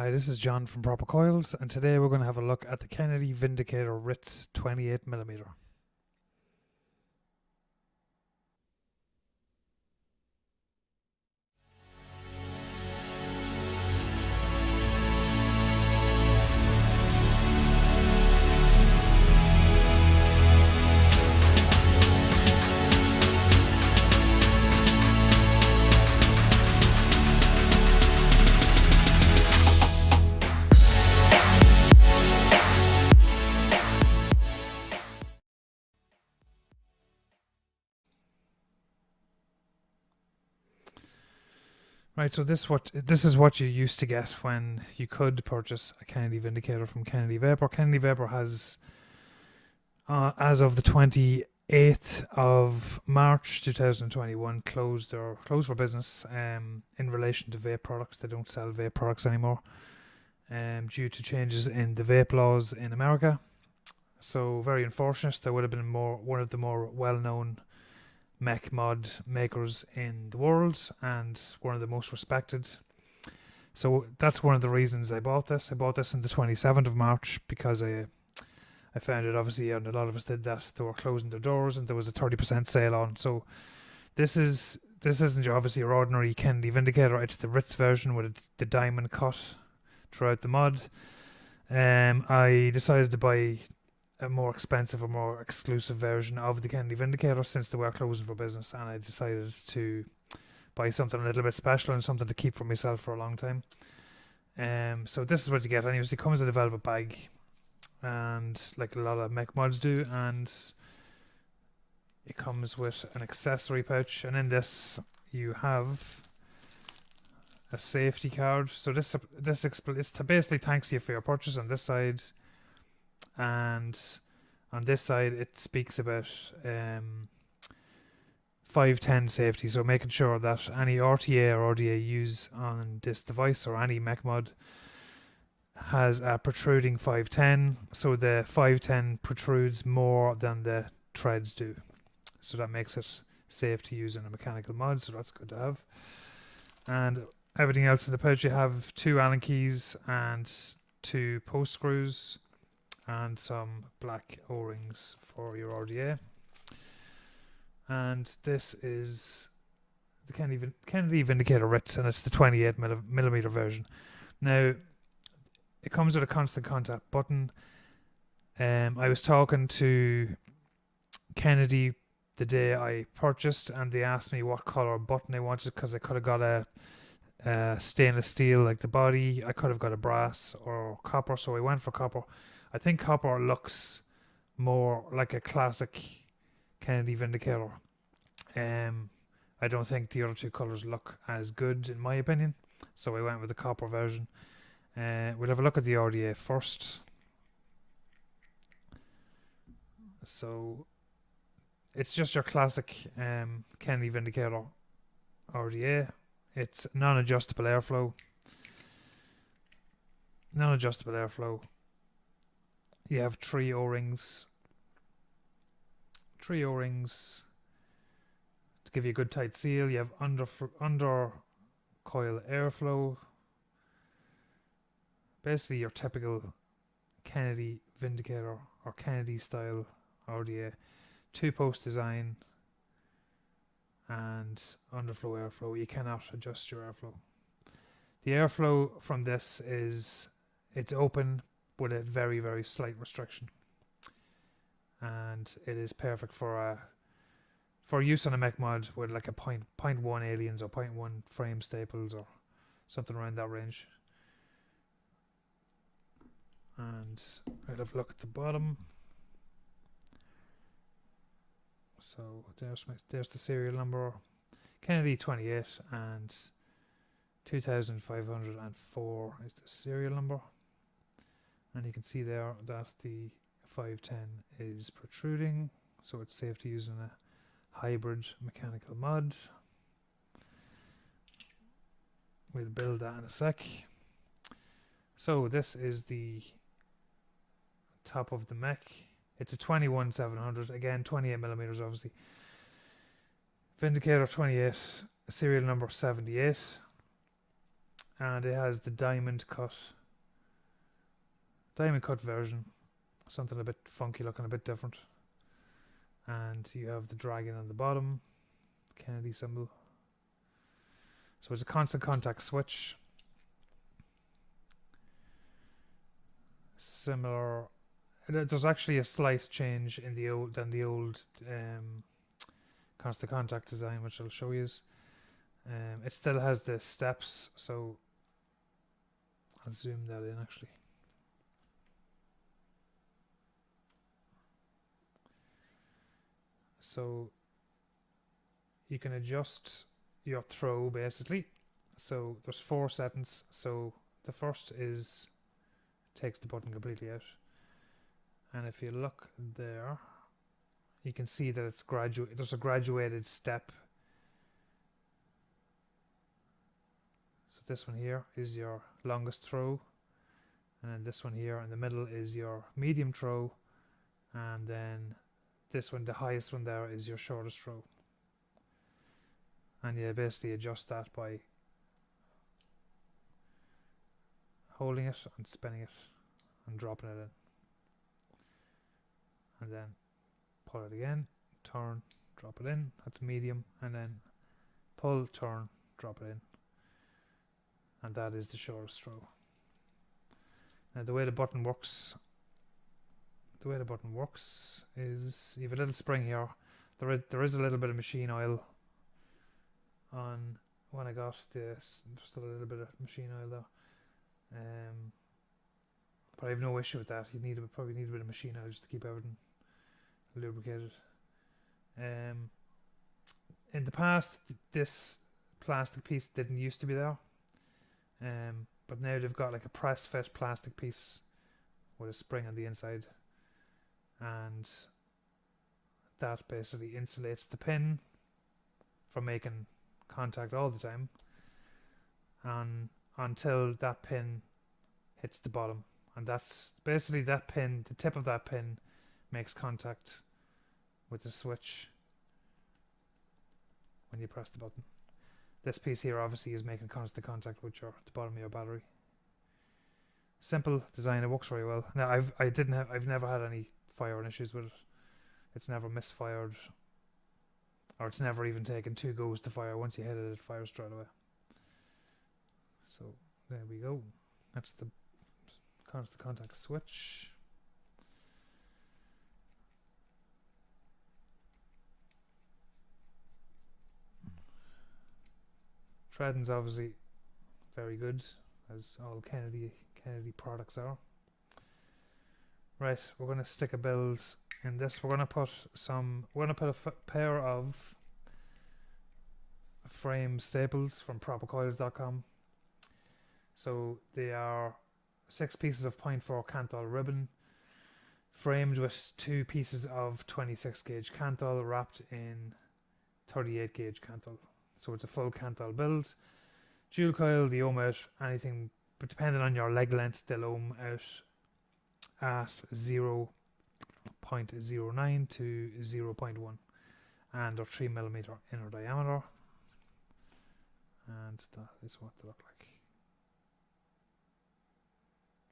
Hi, this is John from Proper Coils, and today we're going to have a look at the Kennedy Vindicator Ritz 28mm. Right, so this is what you used to get when you could purchase a Kennedy Vindicator from Kennedy Vapor. Kennedy Vapor has, as of the 28th of March 2021, closed for business in relation to vape products. They don't sell vape products anymore due to changes in the vape laws in America. So very unfortunate. There would have been one of the more well-known Mech mod makers in the world and one of the most respected. So that's one of the reasons I bought this. I bought this on the 27th of March because I found it, obviously, and a lot of us did that. They were closing their doors and there was a 30% sale on. So this isn't obviously your ordinary Kennedy Vindicator. It's the Ritz version with the diamond cut throughout the mod. I decided to buy a more expensive or more exclusive version of the Kennedy Vindicator since they were closing for business, and I decided to buy something a little bit special and something to keep for myself for a long time. So this is what you get. Anyways, it comes in a velvet bag, and like a lot of Mech mods do, and it comes with an accessory pouch, and in this you have a safety card. So this basically thanks you for your purchase on this side. And on this side it speaks about 510 safety, so making sure that any RTA or RDA used on this device or any Mech mod has a protruding 510, so the 510 protrudes more than the threads do, so that makes it safe to use in a mechanical mod, so that's good to have. And everything else in the pouch, you have 2 Allen keys and 2 post screws and some black O-rings for your RDA. And this is the Kennedy Vindicator Ritz, and it's the 28mm version. Now, it comes with a constant contact button. I was talking to Kennedy the day I purchased, and they asked me what color button I wanted, because I could have got a stainless steel like the body. I could have got a brass or copper, so I went for copper. I think copper looks more like a classic Kennedy Vindicator. I don't think the other 2 colours look as good in my opinion, so I went with the copper version. We'll have a look at the RDA first. So it's just your classic Kennedy Vindicator RDA. It's non-adjustable airflow. You have 3 O-rings. 3 O-rings to give you a good tight seal. You have under coil airflow. Basically your typical Kennedy Vindicator or Kennedy style RDA. 2 post design and underflow airflow. You cannot adjust your airflow. The airflow from this it's open with a very, very slight restriction, and it is perfect for use on a Mech mod with like a 0.1 aliens or 0.1 frame staples or something around that range. And I'll have a look at the bottom. So there's the serial number, Kennedy 28, and 2504 is the serial number. And you can see there that the 510 is protruding, so it's safe to use in a hybrid mechanical mod. We'll build that in a sec. So this is the top of the Mech. It's a 21700, again 28mm obviously. Vindicator 28, serial number 78. and it has the diamond cut version, something a bit funky looking, a bit different. And you have the dragon on the bottom, Kennedy symbol. So it's a constant contact switch. Similar. There's actually a slight change in the old constant contact design, which I'll show you. It still has the steps, so I'll zoom that in actually. So you can adjust your throw basically. So there's 4 settings. So the first is takes the button completely out, and if you look there, you can see that it's there's a graduated step. So this one here is your longest throw, and then this one here in the middle is your medium throw, and then this one, the highest one there, is your shortest throw. And you basically adjust that by holding it and spinning it and dropping it in. And then pull it again, turn, drop it in, that's medium, and then pull, turn, drop it in. And that is the shortest throw. Now the way the button works is you have a little spring here. There is a little bit of machine oil on when I got this, just a little bit of machine oil there. But I have no issue with that. You probably need a bit of machine oil just to keep everything lubricated. In the past, this plastic piece didn't used to be there, but now they've got like a press fit plastic piece with a spring on the inside, and that basically insulates the pin from making contact all the time, and until that pin hits the bottom, and that's basically that pin, the tip of that pin makes contact with the switch when you press the button. This piece here obviously is making constant contact with the bottom of your battery. Simple design, it works very well. Now I've never had any firing issues with it. It's never misfired, or it's never even taken 2 goes to fire. Once you hit it, it fires straight away. So there we go. That's the constant contact switch. Threading's obviously very good, as all Kennedy products are. Right, we're going to stick a build in this. We're going to put a pair of frame staples from propercoils.com. So they are 6 pieces of 0.4 Kanthal ribbon, framed with 2 pieces of 26 gauge Kanthal wrapped in 38 gauge Kanthal. So it's a full Kanthal build. Dual coil, the ohm out, anything, but depending on your leg length, they'll ohm out at 0.09 to 0.1, and are 3mm inner diameter. And that is what they look like.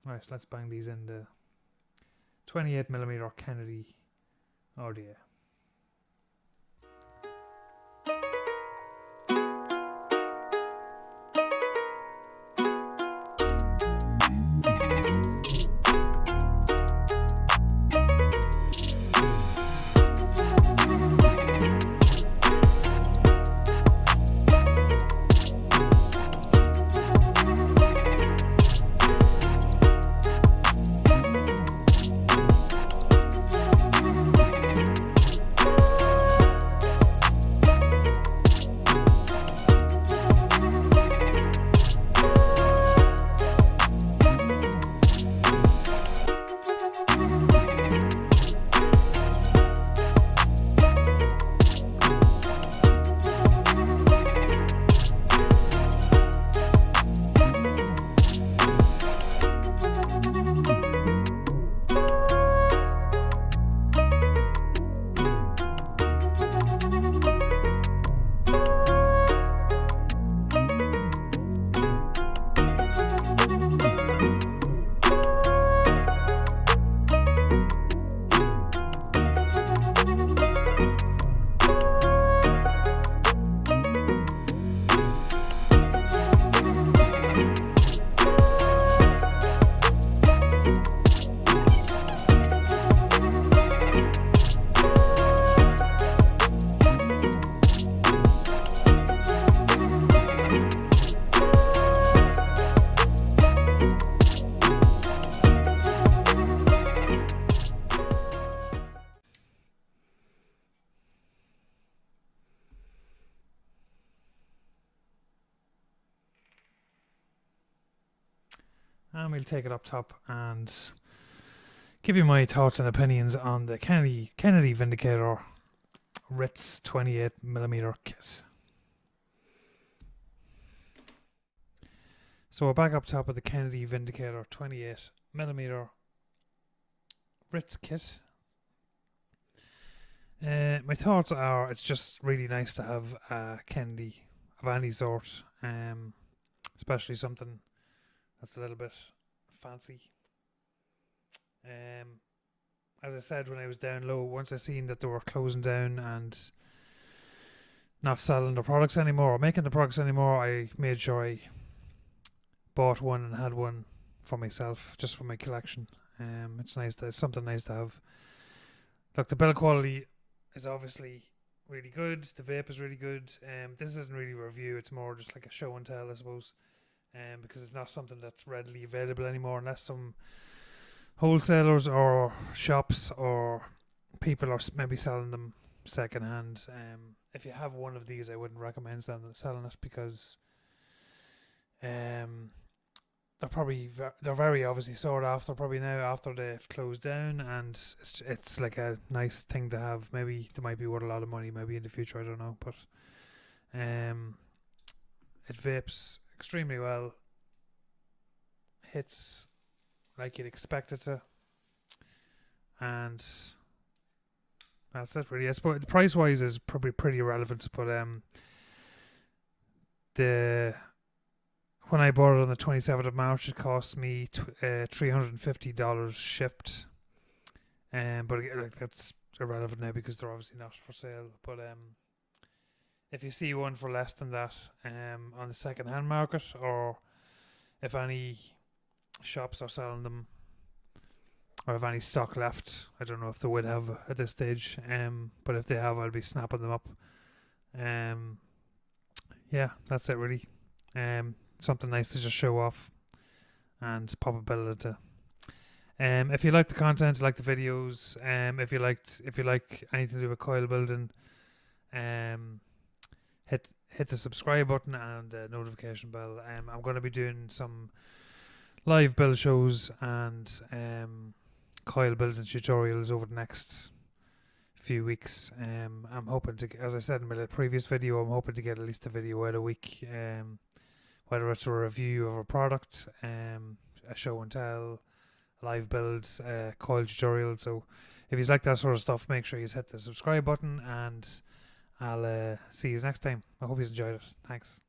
Right, let's bang these in the 28mm Kennedy RDA. and we'll take it up top and give you my thoughts and opinions on the Kennedy Vindicator Ritz 28mm kit. So we're back up top of the Kennedy Vindicator 28mm Ritz kit. My thoughts are, it's just really nice to have a Kennedy of any sort, especially something that's a little bit fancy. As I said when I was down low, once I seen that they were closing down and not selling the products anymore or making the products anymore, I made sure I bought one and had one for myself, just for my collection. It's nice to, it's something nice to have. Look, the build quality is obviously really good. The vape is really good. This isn't really a review. It's more just like a show and tell, I suppose. Because it's not something that's readily available anymore, unless some wholesalers or shops or people are maybe selling them second hand. If you have one of these, I wouldn't recommend selling it, because they're very obviously sought after probably now after they've closed down, and it's like a nice thing to have. Maybe they might be worth a lot of money maybe in the future, I don't know, but it vapes extremely well, hits like you'd expect it to, and that's it really. I suppose the price wise is probably pretty irrelevant, but when I bought it on the 27th of March, it cost me $350 shipped. But like, that's irrelevant now because they're obviously not for sale. But if you see one for less than that on the second-hand market, or if any shops are selling them, or if any stock left, I don't know if they would have at this stage. But if they have, I'll be snapping them up. Yeah, that's it really. Something nice to just show off and pop a bill into. If you like the content, like the videos, if you like anything to do with coil building, hit the subscribe button and the notification bell. I'm going to be doing some live build shows and coil building tutorials over the next few weeks. I'm hoping to, as I said in my previous video, I'm hoping to get at least a video out a week. Whether it's a review of a product, a show and tell, a live build, coil tutorial. So if you like that sort of stuff, make sure you hit the subscribe button, and I'll see you next time. I hope you enjoyed it. Thanks.